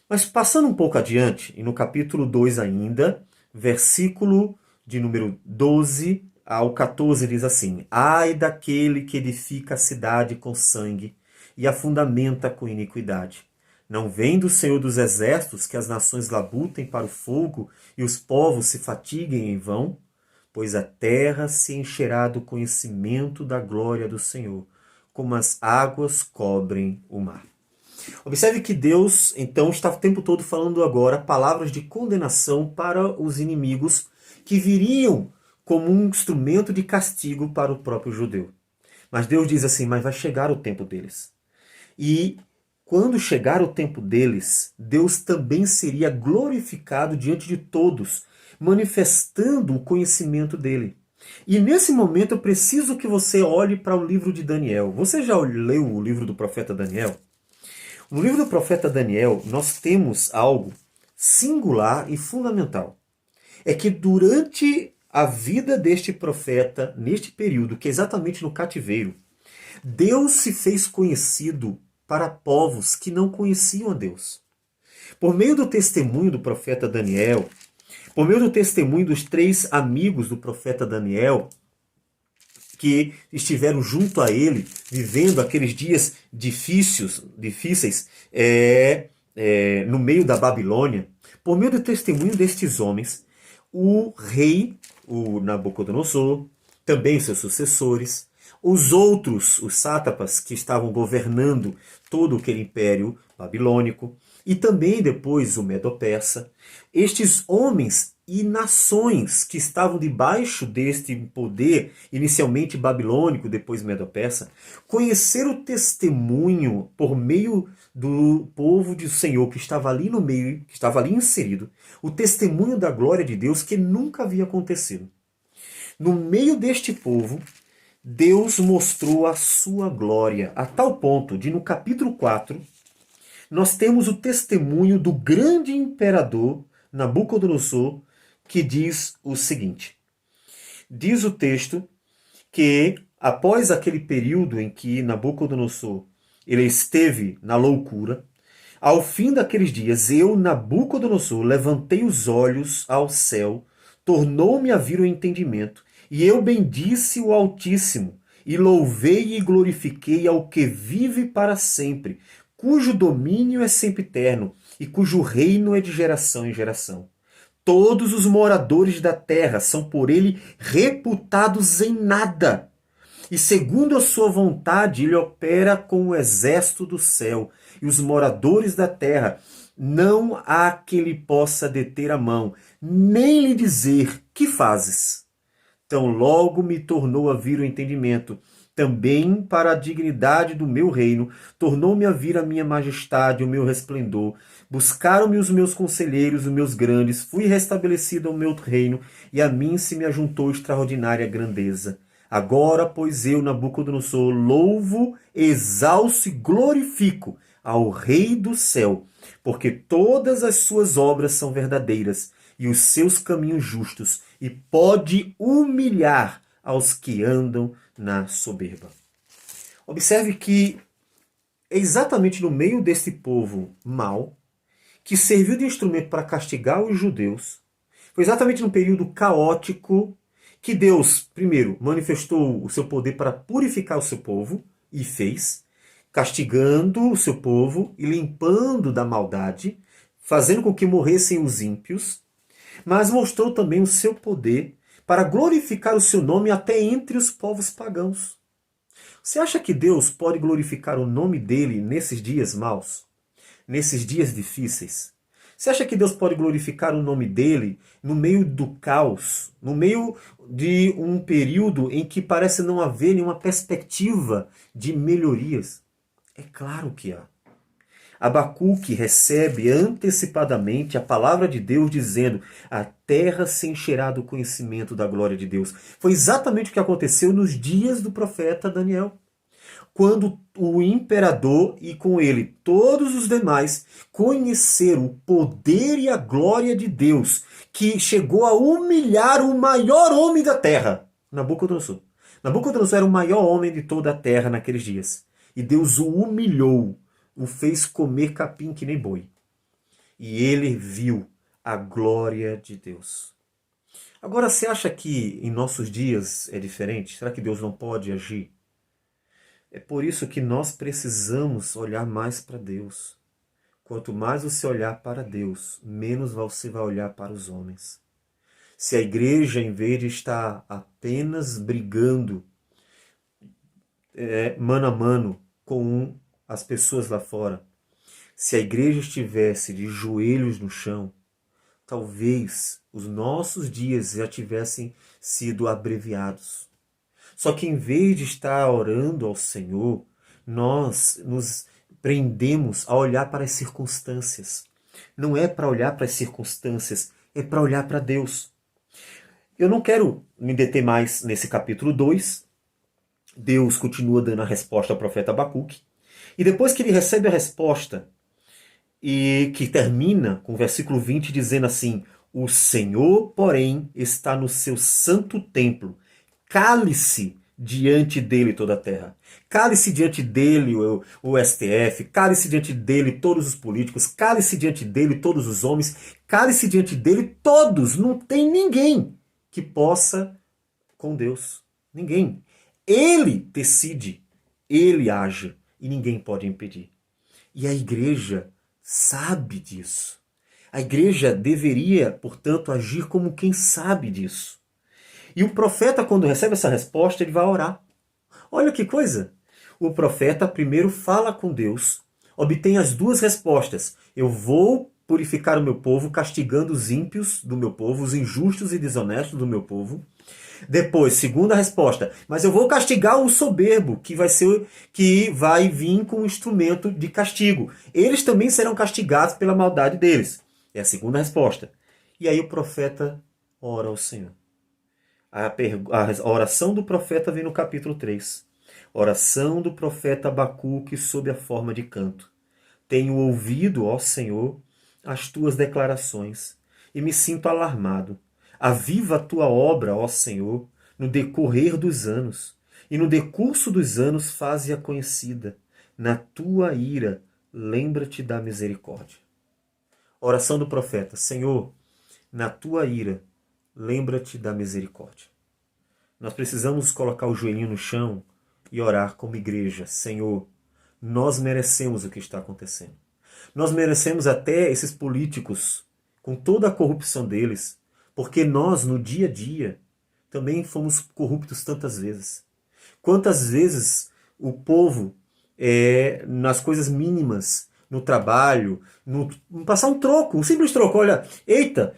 Mas passando um pouco adiante, e no capítulo 2 ainda, versículo de número 12 ao 14 diz assim, ai daquele que edifica a cidade com sangue e a fundamenta com iniquidade. Não vem do Senhor dos Exércitos que as nações labutem para o fogo e os povos se fatiguem em vão? Pois a terra se encherá do conhecimento da glória do Senhor, como as águas cobrem o mar. Observe que Deus, então, está o tempo todo falando agora palavras de condenação para os inimigos que viriam como um instrumento de castigo para o próprio judeu. Mas Deus diz assim, mas vai chegar o tempo deles. E quando chegar o tempo deles, Deus também seria glorificado diante de todos, manifestando o conhecimento dele. E nesse momento eu preciso que você olhe para o livro de Daniel. Você já leu o livro do profeta Daniel? No livro do profeta Daniel, nós temos algo singular e fundamental. É que durante a vida deste profeta, neste período, que é exatamente no cativeiro, Deus se fez conhecido para povos que não conheciam a Deus. Por meio do testemunho do profeta Daniel, por meio do testemunho dos 3 amigos do profeta Daniel, que estiveram junto a ele, vivendo aqueles dias difíceis no meio da Babilônia, por meio do testemunho destes homens, o rei, o Nabucodonosor, também seus sucessores, os outros, os sátrapas que estavam governando todo aquele império babilônico, e também depois o Medo-Persa, estes homens e nações que estavam debaixo deste poder, inicialmente babilônico, depois Medo-Persa, conheceram o testemunho por meio do povo do Senhor que estava ali no meio, que estava ali inserido, o testemunho da glória de Deus que nunca havia acontecido. No meio deste povo, Deus mostrou a sua glória, a tal ponto de, no capítulo 4, nós temos o testemunho do grande imperador Nabucodonosor, que diz o seguinte. Diz o texto que, após aquele período em que Nabucodonosor ele esteve na loucura, ao fim daqueles dias, eu, Nabucodonosor, levantei os olhos ao céu, tornou-me a vir o entendimento, e eu bendisse o Altíssimo, e louvei e glorifiquei ao que vive para sempre, cujo domínio é sempre eterno, e cujo reino é de geração em geração. Todos os moradores da terra são por ele reputados em nada. E segundo a sua vontade, ele opera com o exército do céu. E os moradores da terra, não há que lhe possa deter a mão, nem lhe dizer, que fazes? Então logo me tornou a vir o entendimento, também para a dignidade do meu reino, tornou-me a vir a minha majestade, o meu resplendor. Buscaram-me os meus conselheiros, os meus grandes, fui restabelecido ao meu reino, e a mim se me ajuntou extraordinária grandeza. Agora, pois eu, Nabucodonosor, louvo, exalço e glorifico ao Rei do céu, porque todas as suas obras são verdadeiras, e os seus caminhos justos, e pode humilhar aos que andam na soberba. Observe que é exatamente no meio desse povo mau, que serviu de instrumento para castigar os judeus, foi exatamente num período caótico que Deus, primeiro, manifestou o seu poder para purificar o seu povo, e fez, castigando o seu povo e limpando da maldade, fazendo com que morressem os ímpios, mas mostrou também o seu poder para glorificar o seu nome até entre os povos pagãos. Você acha que Deus pode glorificar o nome dele nesses dias maus? Nesses dias difíceis? Você acha que Deus pode glorificar o nome dele no meio do caos? No meio de um período em que parece não haver nenhuma perspectiva de melhorias? É claro que há. Abacuque recebe antecipadamente a palavra de Deus dizendo: a terra se encherá do conhecimento da glória de Deus. Foi exatamente o que aconteceu nos dias do profeta Daniel, quando o imperador e com ele todos os demais conheceram o poder e a glória de Deus, que chegou a humilhar o maior homem da terra, Nabucodonosor. Nabucodonosor era o maior homem de toda a terra naqueles dias. E Deus o humilhou, o fez comer capim que nem boi. E ele viu a glória de Deus. Agora, você acha que em nossos dias é diferente? Será que Deus não pode agir? É por isso que nós precisamos olhar mais para Deus. Quanto mais você olhar para Deus, menos você vai olhar para os homens. Se a igreja, em vez de estar apenas brigando mano a mano com as pessoas lá fora, se a igreja estivesse de joelhos no chão, talvez os nossos dias já tivessem sido abreviados. Só que em vez de estar orando ao Senhor, nós nos prendemos a olhar para as circunstâncias. Não é para olhar para as circunstâncias, é para olhar para Deus. Eu não quero me deter mais nesse capítulo 2. Deus continua dando a resposta ao profeta Abacuque. E depois que ele recebe a resposta, e que termina com o versículo 20 dizendo assim: o Senhor, porém, está no seu santo templo. Cale-se diante dele toda a terra. Cale-se diante dele o STF, cale-se diante dele todos os políticos, cale-se diante dele todos os homens, cale-se diante dele todos. Não tem ninguém que possa com Deus. Ninguém. Ele decide, ele age e ninguém pode impedir. E a igreja sabe disso. A igreja deveria, portanto, agir como quem sabe disso. E o profeta, quando recebe essa resposta, ele vai orar. Olha que coisa! O profeta primeiro fala com Deus, obtém as duas respostas. Eu vou purificar o meu povo, castigando os ímpios do meu povo, os injustos e desonestos do meu povo. Depois, segunda resposta, mas eu vou castigar o soberbo, que vai vir com um instrumento de castigo. Eles também serão castigados pela maldade deles. É a segunda resposta. E aí o profeta ora ao Senhor. A oração do profeta vem no capítulo 3. Oração do profeta Abacuque sob a forma de canto. Tenho ouvido, ó Senhor, as tuas declarações e me sinto alarmado. Aviva a tua obra, ó Senhor, no decorrer dos anos, e no decurso dos anos faze-a conhecida. Na tua ira, lembra-te da misericórdia. Oração do profeta: Senhor, na tua ira, lembra-te da misericórdia. Nós precisamos colocar o joelhinho no chão e orar como igreja. Senhor, nós merecemos o que está acontecendo. Nós merecemos até esses políticos, com toda a corrupção deles, porque nós, no dia a dia, também fomos corruptos tantas vezes. Quantas vezes o povo, nas coisas mínimas, no trabalho, passar um troco, um simples troco, olha, eita,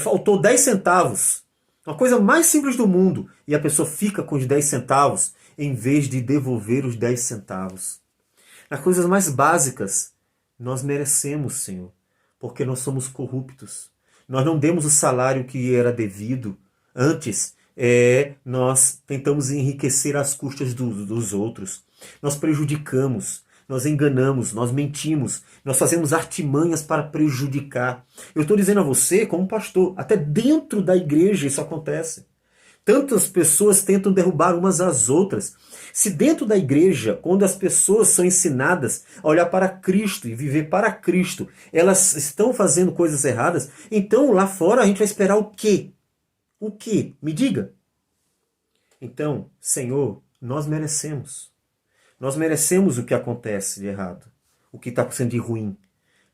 faltou 10 centavos. Uma coisa mais simples do mundo. E a pessoa fica com os 10 centavos em vez de devolver os 10 centavos. Nas coisas mais básicas, nós merecemos, Senhor, porque nós somos corruptos. Nós não demos o salário que era devido. Antes, nós tentamos enriquecer às custas dos outros. Nós prejudicamos, nós enganamos, nós mentimos, nós fazemos artimanhas para prejudicar. Eu estou dizendo a você, como pastor, até dentro da igreja isso acontece. Tantas pessoas tentam derrubar umas às outras. Se dentro da igreja, quando as pessoas são ensinadas a olhar para Cristo e viver para Cristo, elas estão fazendo coisas erradas, então lá fora a gente vai esperar o quê? O quê? Me diga. Então, Senhor, nós merecemos. Nós merecemos o que acontece de errado, o que está sendo de ruim.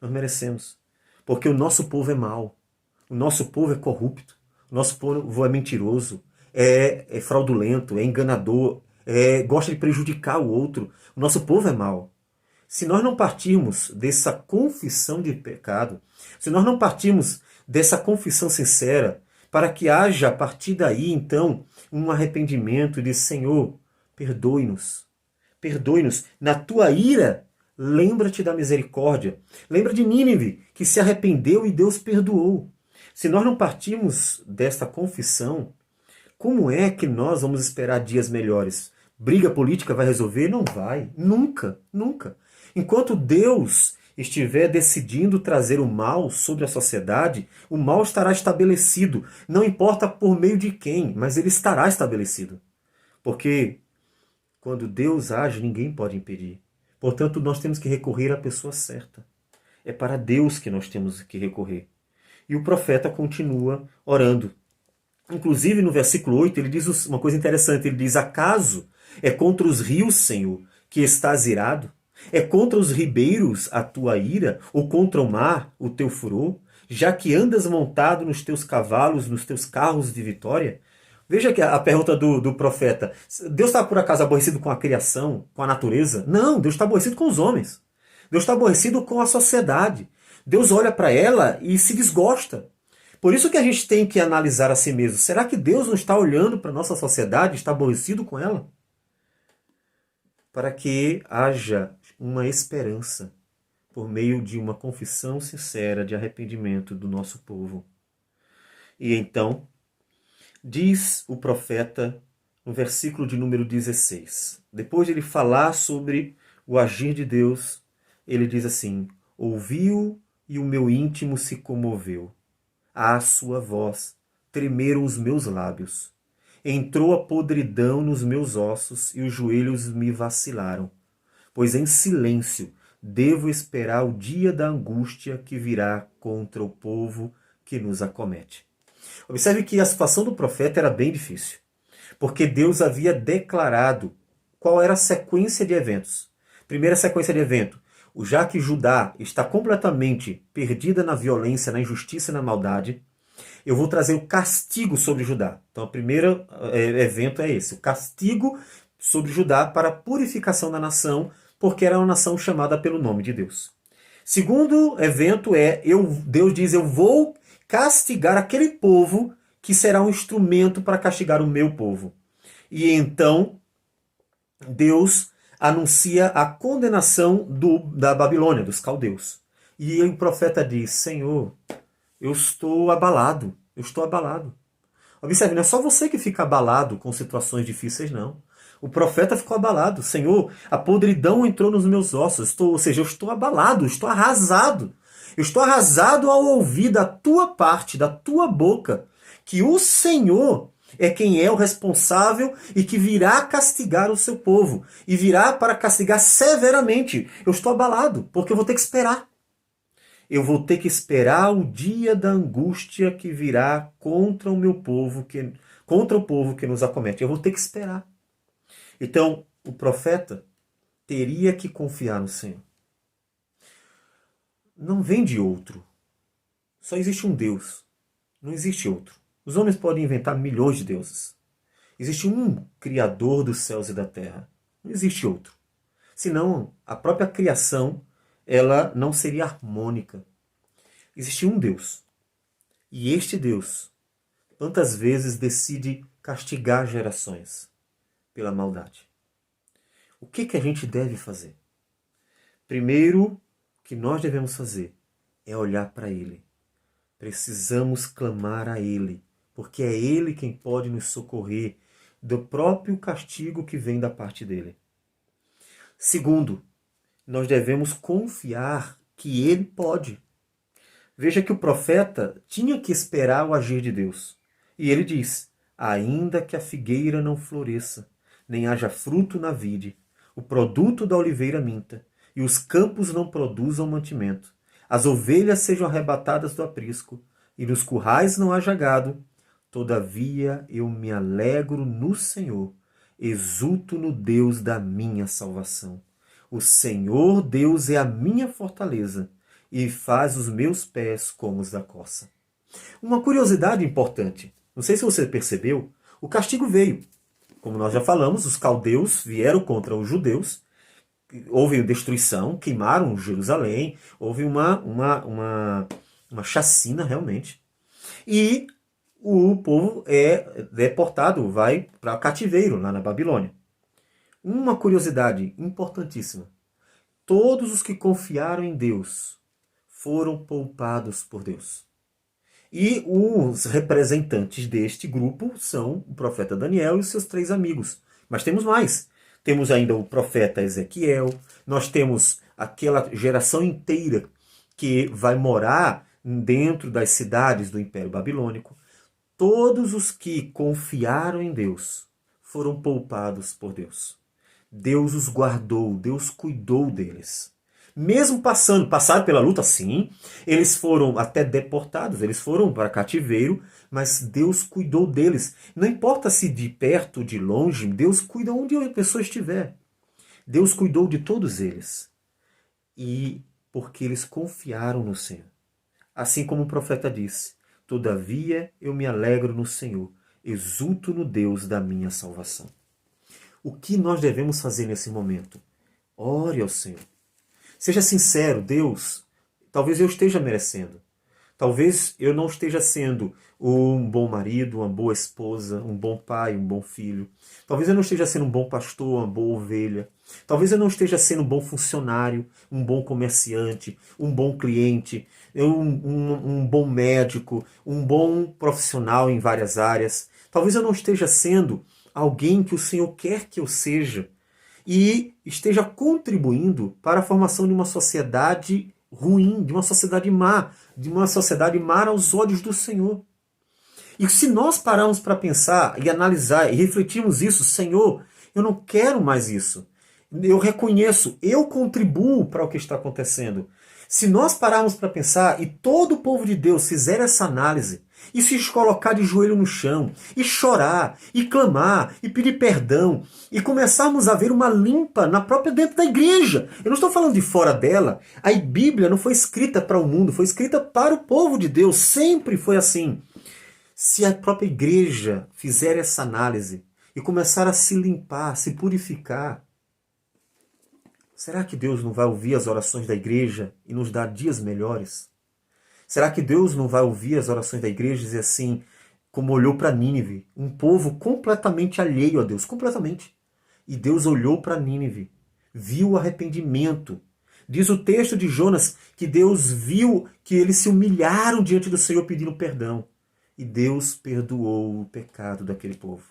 Nós merecemos. Porque o nosso povo é mau. O nosso povo é corrupto. O nosso povo é mentiroso. É fraudulento, é enganador, gosta de prejudicar o outro. O nosso povo é mau. Se nós não partirmos dessa confissão de pecado, se nós não partirmos dessa confissão sincera, para que haja a partir daí, então, um arrependimento de Senhor, perdoe-nos. Perdoe-nos. Na tua ira, lembra-te da misericórdia. Lembra de Nínive, que se arrependeu e Deus perdoou. Se nós não partirmos desta confissão, como é que nós vamos esperar dias melhores? Briga política vai resolver? Não vai. Nunca, nunca. Enquanto Deus estiver decidindo trazer o mal sobre a sociedade, o mal estará estabelecido. Não importa por meio de quem, mas ele estará estabelecido. Porque quando Deus age, ninguém pode impedir. Portanto, nós temos que recorrer à pessoa certa. É para Deus que nós temos que recorrer. E o profeta continua orando. Inclusive, no versículo 8, ele diz uma coisa interessante. Ele diz: acaso é contra os rios, Senhor, que estás irado? É contra os ribeiros a tua ira? Ou contra o mar o teu furor? Já que andas montado nos teus cavalos, nos teus carros de vitória? Veja que a pergunta do profeta. Deus está por acaso aborrecido com a criação, com a natureza? Não, Deus está aborrecido com os homens. Deus está aborrecido com a sociedade. Deus olha para ela e se desgosta. Por isso que a gente tem que analisar a si mesmo. Será que Deus não está olhando para a nossa sociedade, está aborrecido com ela? Para que haja uma esperança por meio de uma confissão sincera de arrependimento do nosso povo. E então, diz o profeta no versículo de número 16, depois de ele falar sobre o agir de Deus, ele diz assim: ouviu e o meu íntimo se comoveu. À sua voz tremeram os meus lábios. Entrou a podridão nos meus ossos e os joelhos me vacilaram. Pois em silêncio devo esperar o dia da angústia que virá contra o povo que nos acomete. Observe que a situação do profeta era bem difícil. porque Deus havia declarado qual era a sequência de eventos. Primeira sequência de evento, já que Judá está completamente perdida na violência, na injustiça e na maldade, eu vou trazer o castigo sobre Judá. Então, o primeiro evento é esse, o castigo sobre Judá para a purificação da nação, porque era uma nação chamada pelo nome de Deus. Segundo evento Deus diz, eu vou castigar aquele povo que será um instrumento para castigar o meu povo. E então, Deus anuncia a condenação da Babilônia, dos caldeus. E o profeta diz, Senhor, eu estou abalado. Observe, não é só você que fica abalado com situações difíceis, não. O profeta ficou abalado. Senhor, a podridão entrou nos meus ossos. Eu estou abalado, estou arrasado. Eu estou arrasado ao ouvir da tua parte, da tua boca, que o Senhor é quem é o responsável e que virá castigar o seu povo. E virá para castigar severamente. Eu estou abalado, porque eu vou ter que esperar. Eu vou ter que esperar o dia da angústia que virá contra o meu povo, contra o povo que nos acomete. Eu vou ter que esperar. Então, o profeta teria que confiar no Senhor. Não vem de outro. Só existe um Deus. Não existe outro. Os homens podem inventar milhões de deuses. Existe um Criador dos céus e da terra. Não existe outro. Senão, a própria criação, ela não seria harmônica. Existe um Deus. E este Deus, quantas vezes decide castigar gerações pela maldade? O que a gente deve fazer? Primeiro, o que nós devemos fazer é olhar para Ele. Precisamos clamar a Ele, porque é Ele quem pode nos socorrer do próprio castigo que vem da parte dEle. Segundo, nós devemos confiar que Ele pode. Veja que o profeta tinha que esperar o agir de Deus. E ele diz, ainda que a figueira não floresça, nem haja fruto na vide, o produto da oliveira minta, e os campos não produzam mantimento, as ovelhas sejam arrebatadas do aprisco, e nos currais não haja gado, todavia eu me alegro no Senhor, exulto no Deus da minha salvação. O Senhor Deus é a minha fortaleza, e faz os meus pés como os da corça. Uma curiosidade importante, não sei se você percebeu, o castigo veio. Como nós já falamos, os caldeus vieram contra os judeus, houve destruição, queimaram Jerusalém, houve uma chacina realmente. E o povo é deportado, vai para cativeiro lá na Babilônia. Uma curiosidade importantíssima, todos os que confiaram em Deus foram poupados por Deus. E os representantes deste grupo são o profeta Daniel e os seus 3 amigos. Mas temos mais. Temos ainda o profeta Ezequiel, nós temos aquela geração inteira que vai morar dentro das cidades do Império Babilônico. Todos os que confiaram em Deus foram poupados por Deus. Deus os guardou, Deus cuidou deles. Mesmo passaram pela luta, sim, eles foram até deportados, eles foram para cativeiro, mas Deus cuidou deles. Não importa se de perto ou de longe, Deus cuida onde a pessoa estiver. Deus cuidou de todos eles. E porque eles confiaram no Senhor. Assim como o profeta disse, todavia eu me alegro no Senhor, exulto no Deus da minha salvação. O que nós devemos fazer nesse momento? Ore ao Senhor. Seja sincero, Deus, talvez eu esteja merecendo. Talvez eu não esteja sendo um bom marido, uma boa esposa, um bom pai, um bom filho. Talvez eu não esteja sendo um bom pastor, uma boa ovelha. Talvez eu não esteja sendo um bom funcionário, um bom comerciante, um bom cliente, um bom médico, um bom profissional em várias áreas. Talvez eu não esteja sendo alguém que o Senhor quer que eu seja e esteja contribuindo para a formação de uma sociedade ruim, de uma sociedade má aos olhos do Senhor. E se nós pararmos para pensar e analisar e refletirmos isso, Senhor, eu não quero mais isso. Eu reconheço, eu contribuo para o que está acontecendo. Se nós pararmos para pensar e todo o povo de Deus fizer essa análise e se colocar de joelho no chão, e chorar, e clamar, e pedir perdão, e começarmos a ver uma limpa na própria dentro da igreja. Eu não estou falando de fora dela. A Bíblia não foi escrita para o mundo, foi escrita para o povo de Deus. Sempre foi assim. Se a própria igreja fizer essa análise e começar a se limpar, se purificar, será que Deus não vai ouvir as orações da igreja e nos dar dias melhores? Será que Deus não vai ouvir as orações da igreja e dizer assim, como olhou para Nínive, um povo completamente alheio a Deus, completamente. E Deus olhou para Nínive, viu o arrependimento. Diz o texto de Jonas que Deus viu que eles se humilharam diante do Senhor pedindo perdão. E Deus perdoou o pecado daquele povo.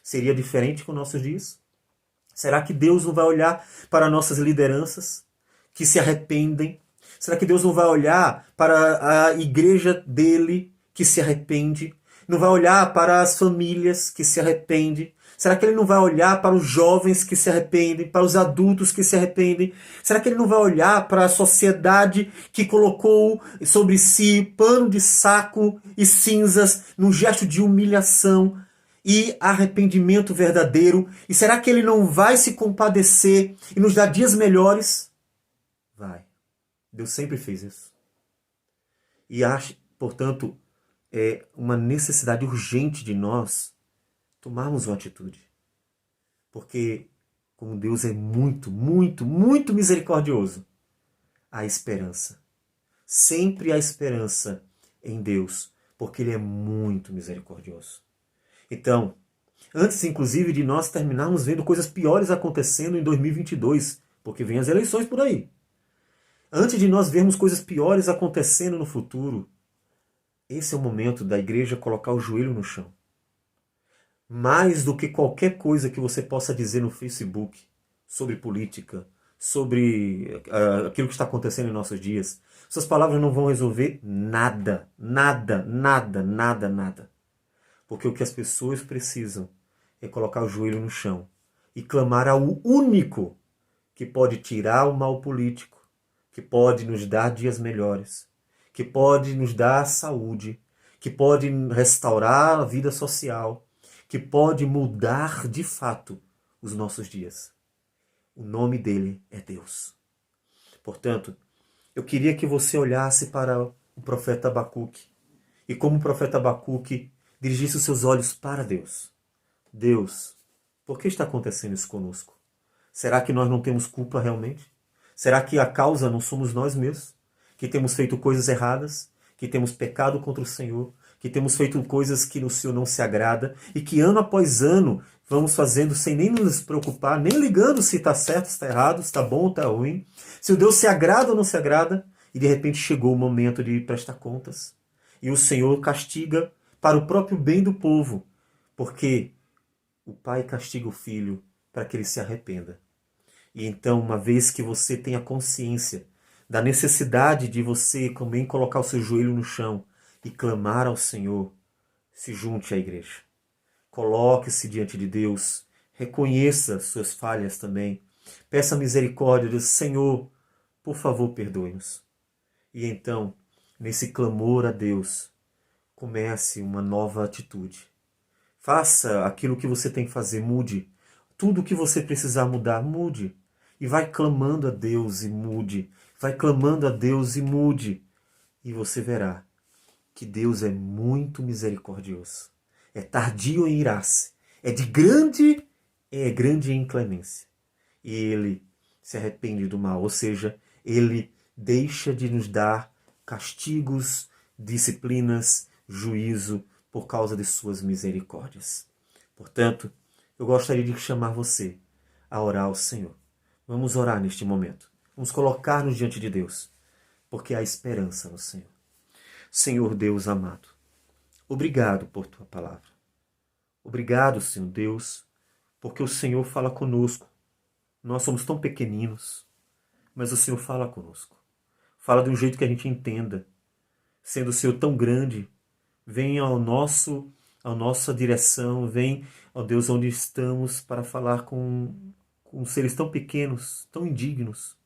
Seria diferente com nossos dias? Será que Deus não vai olhar para nossas lideranças que se arrependem? Será que Deus não vai olhar para a igreja dele que se arrepende? Não vai olhar para as famílias que se arrependem? Será que ele não vai olhar para os jovens que se arrependem, para os adultos que se arrependem? Será que ele não vai olhar para a sociedade que colocou sobre si pano de saco e cinzas num gesto de humilhação e arrependimento verdadeiro? E será que ele não vai se compadecer e nos dar dias melhores? Vai. Deus sempre fez isso. E acho, portanto, é uma necessidade urgente de nós tomarmos uma atitude. Porque, como Deus é muito, muito, muito misericordioso, há esperança. Sempre há esperança em Deus, porque Ele é muito misericordioso. Então, antes inclusive de nós terminarmos vendo coisas piores acontecendo em 2022, porque vem as eleições por aí. Antes de nós vermos coisas piores acontecendo no futuro, esse é o momento da igreja colocar o joelho no chão. Mais do que qualquer coisa que você possa dizer no Facebook sobre política, sobre aquilo que está acontecendo em nossos dias, suas palavras não vão resolver nada, nada, nada, nada, nada. Porque o que as pessoas precisam é colocar o joelho no chão e clamar ao único que pode tirar o mal político, que pode nos dar dias melhores, que pode nos dar saúde, que pode restaurar a vida social, que pode mudar de fato os nossos dias. O nome dele é Deus. Portanto, eu queria que você olhasse para o profeta Abacuque e, como o profeta Abacuque, dirigisse os seus olhos para Deus. Deus, por que está acontecendo isso conosco? Será que nós não temos culpa realmente? Será que a causa não somos nós mesmos? Que temos feito coisas erradas? Que temos pecado contra o Senhor? Que temos feito coisas que no Senhor não se agrada? E que ano após ano vamos fazendo sem nem nos preocupar, nem ligando se está certo, se está errado, se está bom ou está ruim? Se o Deus se agrada ou não se agrada? E de repente chegou o momento de prestar contas. E o Senhor castiga para o próprio bem do povo. Porque o pai castiga o filho para que ele se arrependa. E então, uma vez que você tenha consciência da necessidade de você também colocar o seu joelho no chão e clamar ao Senhor, se junte à igreja. Coloque-se diante de Deus, reconheça suas falhas também. Peça misericórdia, Deus, Senhor, por favor, perdoe-nos. E então, nesse clamor a Deus, comece uma nova atitude. Faça aquilo que você tem que fazer, mude. Tudo o que você precisar mudar, mude. E vai clamando a Deus e mude. Vai clamando a Deus e mude. E você verá que Deus é muito misericordioso. É tardio em irar-se. É grande em clemência. E Ele se arrepende do mal. Ou seja, Ele deixa de nos dar castigos, disciplinas, juízo por causa de suas misericórdias. Portanto, eu gostaria de chamar você a orar ao Senhor. Vamos orar neste momento. Vamos colocar-nos diante de Deus, porque há esperança no Senhor. Senhor Deus amado, obrigado por tua palavra. Obrigado, Senhor Deus, porque o Senhor fala conosco. Nós somos tão pequeninos, mas o Senhor fala conosco. Fala de um jeito que a gente entenda. Sendo o Senhor tão grande, vem à nossa direção, vem, ó Deus, onde estamos para falar com seres tão pequenos, tão indignos.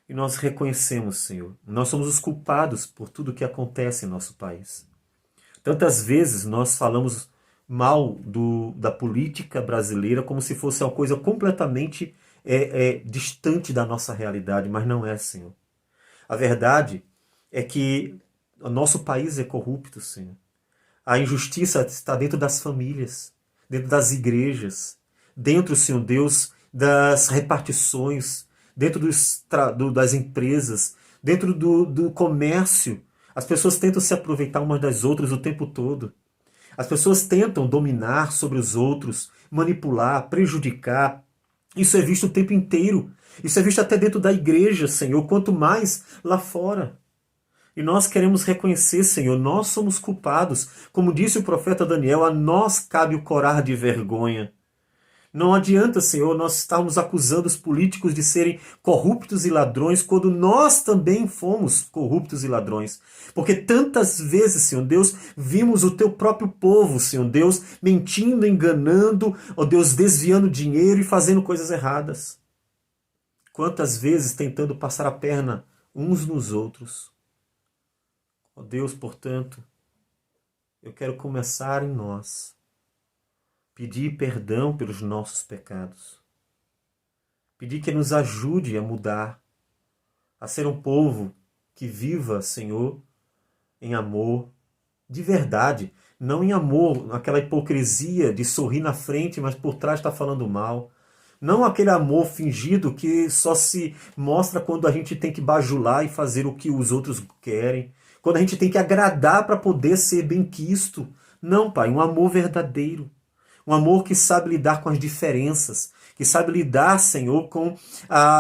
E nós reconhecemos, Senhor, nós somos os culpados por tudo que acontece em nosso país. Tantas vezes nós falamos mal da política brasileira como se fosse uma coisa completamente distante da nossa realidade, mas não é, Senhor. A verdade é que o nosso país é corrupto, Senhor. A injustiça está dentro das famílias, dentro das igrejas, dentro, Senhor Deus, das repartições, dentro das empresas, dentro do comércio. As pessoas tentam se aproveitar umas das outras o tempo todo. As pessoas tentam dominar sobre os outros, manipular, prejudicar. Isso é visto o tempo inteiro. Isso é visto até dentro da igreja, Senhor, quanto mais lá fora. E nós queremos reconhecer, Senhor, nós somos culpados. Como disse o profeta Daniel, a nós cabe o corar de vergonha. Não adianta, Senhor, nós estarmos acusando os políticos de serem corruptos e ladrões, quando nós também fomos corruptos e ladrões. Porque tantas vezes, Senhor Deus, vimos o teu próprio povo, Senhor Deus, mentindo, enganando, ó Deus, desviando dinheiro e fazendo coisas erradas. Quantas vezes tentando passar a perna uns nos outros. Ó Deus, portanto, eu quero começar em nós. Pedir perdão pelos nossos pecados. Pedir que nos ajude a mudar, a ser um povo que viva, Senhor, em amor, de verdade. Não em amor, naquela hipocrisia de sorrir na frente, mas por trás está falando mal. Não aquele amor fingido que só se mostra quando a gente tem que bajular e fazer o que os outros querem. Quando a gente tem que agradar para poder ser benquisto. Não, Pai, um amor verdadeiro. Um amor que sabe lidar com as diferenças, que sabe lidar, Senhor, com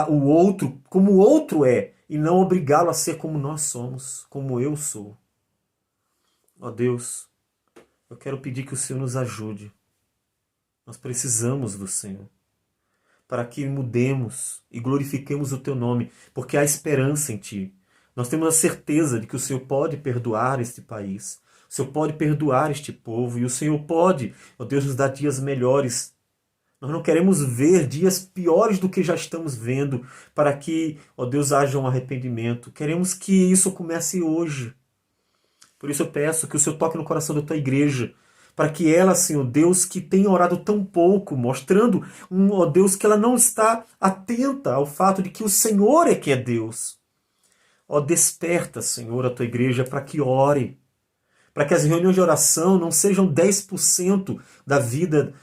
o outro, como o outro é, e não obrigá-lo a ser como nós somos, como eu sou. Ó Deus, eu quero pedir que o Senhor nos ajude. Nós precisamos do Senhor, para que mudemos e glorifiquemos o Teu nome, porque há esperança em Ti. Nós temos a certeza de que o Senhor pode perdoar este país. O Senhor pode perdoar este povo e o Senhor pode, ó Deus, nos dar dias melhores. Nós não queremos ver dias piores do que já estamos vendo, para que, ó Deus, haja um arrependimento. Queremos que isso comece hoje. Por isso eu peço que o Senhor toque no coração da tua igreja, para que ela, Senhor Deus, que tem orado tão pouco, mostrando, ó Deus, que ela não está atenta ao fato de que o Senhor é que é Deus. Ó, desperta, Senhor, a tua igreja para que ore, para que as reuniões de oração não sejam 10% da vida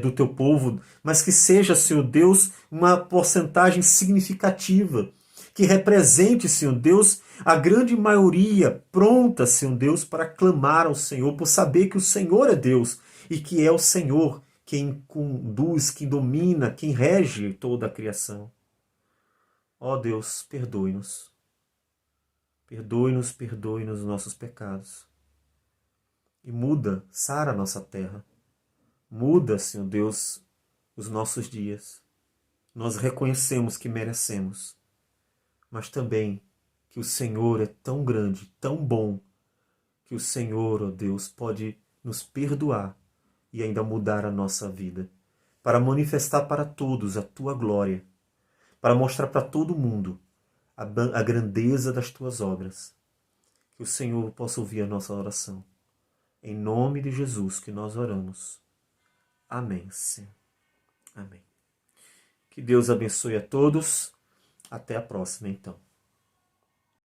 do teu povo, mas que seja, Senhor Deus, uma porcentagem significativa, que represente, Senhor Deus, a grande maioria pronta, Senhor Deus, para clamar ao Senhor, por saber que o Senhor é Deus e que é o Senhor quem conduz, quem domina, quem rege toda a criação. Ó Deus, perdoe-nos. Perdoe-nos, perdoe-nos os nossos pecados. E muda, sara a nossa terra. Muda, Senhor Deus, os nossos dias. Nós reconhecemos que merecemos, mas também que o Senhor é tão grande, tão bom, que o Senhor, ó Deus, pode nos perdoar e ainda mudar a nossa vida, para manifestar para todos a tua glória, para mostrar para todo mundo a grandeza das tuas obras. Que o Senhor possa ouvir a nossa oração. Em nome de Jesus que nós oramos. Amém, Senhor. Amém. Que Deus abençoe a todos. Até a próxima, então.